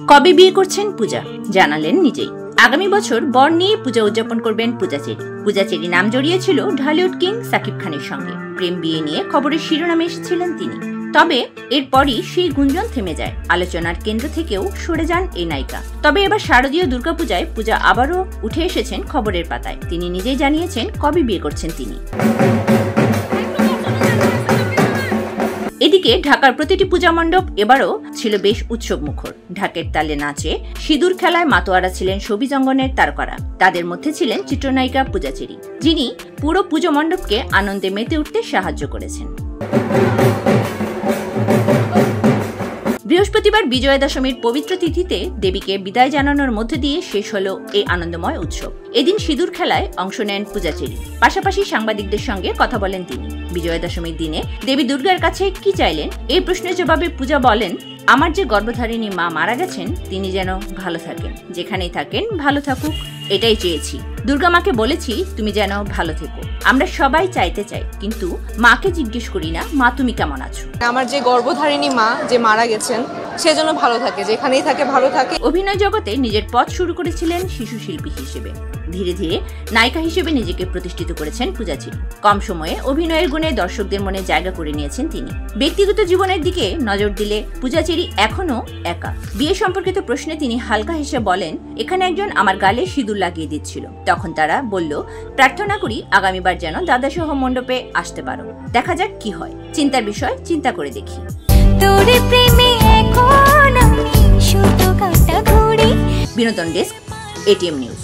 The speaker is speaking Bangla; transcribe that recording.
কবে বিয়ে করছেন পূজা জানালেন নিজেই। আগামী বছর বর নিয়ে পূজা উদযাপন করবেন পূজা চেরি। পূজা চেরি নাম জড়িয়েছিল ঢালিউড কিং সাকিব খানের সঙ্গে। প্রেম বিয়ে নিয়ে খবরের শিরোনামে এসেছিলেন তিনি। তবে এরপরই সেই গুঞ্জন থেমে যায়। আলোচনার কেন্দ্র থেকেও সরে যান এই নায়িকা। তবে এবার শারদীয় দুর্গাপূজায় পূজা আবারও উঠে এসেছেন খবরের পাতায়। তিনি নিজেই জানিয়েছেন কবে বিয়ে করছেন তিনি। এদিকে ঢাকার প্রতিটি পূজা মণ্ডপ এবারও ছিল বেশ উৎসব মুখর। ঢাকের তালে নাচে, সিঁদুর খেলায় মাতোয়ারা ছিলেন শোবিজ অঙ্গনের তারকারা। তাদের মধ্যে ছিলেন চিত্রনায়িকা পূজা চেরি, যিনি পুরো পুজো মণ্ডপকে আনন্দে মেতে উঠতে সাহায্য করেছেন। বৃহস্পতিবার বিজয়া দশমীর পবিত্র তিথিতে দেবীকে বিদায় জানানোর মধ্যে দিয়ে শেষ হলো এই আনন্দময় উৎসব। এদিন সিঁদুর খেলায় অংশ নেন পূজা চেরি। পাশাপাশি সাংবাদিকদের সঙ্গে কথা বলেন তিনি। বিজয়া দশমীর দিনে দেবী দুর্গার কাছে কি চাইলেন এই প্রশ্নের জবাবে পূজা বলেন, আমার যে গর্ভধারিণী মা মারা গেছেন তিনি যেন ভালো থাকেন, যেখানেই থাকেন ভালো থাকুক, এটাই চেয়েছি। দুর্গা মাকে বলেছি তুমি যেন ভালো থেকো। আমরা সবাই চাইতে চাই, কিন্তু মাকে জিজ্ঞেস করি না মা তুমি কেমন আছো। আমার যে গর্ভধারিণী মা যে মারা গেছেন সে যেন ভালো থাকে, যেখানেই থাকে ভালো থাকে। অভিনয় জগতে নিজের পথ শুরু করেছিলেন শিশু শিল্পী হিসেবে। ধীরে ধীরে নায়িকা হিসেবে নিজেকে প্রতিষ্ঠিত করেছেন পূজা চেরি। কম সময়ে অভিনয়ের গুণে দর্শকদের মনে জায়গা করে নিয়েছেন তিনি। ব্যক্তিগত জীবনের দিকে নজর দিলে পূজা চেরি এখনো একা। বিয়ে সম্পর্কিত প্রশ্নে তিনি হালকা হেসে বলেন, এখানে একজন আমার গালে সিঁদুর লাগিয়ে দিচ্ছিল। তখন তারা বলল, প্রার্থনা করি আগামীবার যেন দাদাসহ মণ্ডপে আসতে পারো। দেখা যাক কি হয়। চিন্তার বিষয়, চিন্তা করে দেখি। বিনোদন ডেস্ক, এটিএম নিউজ।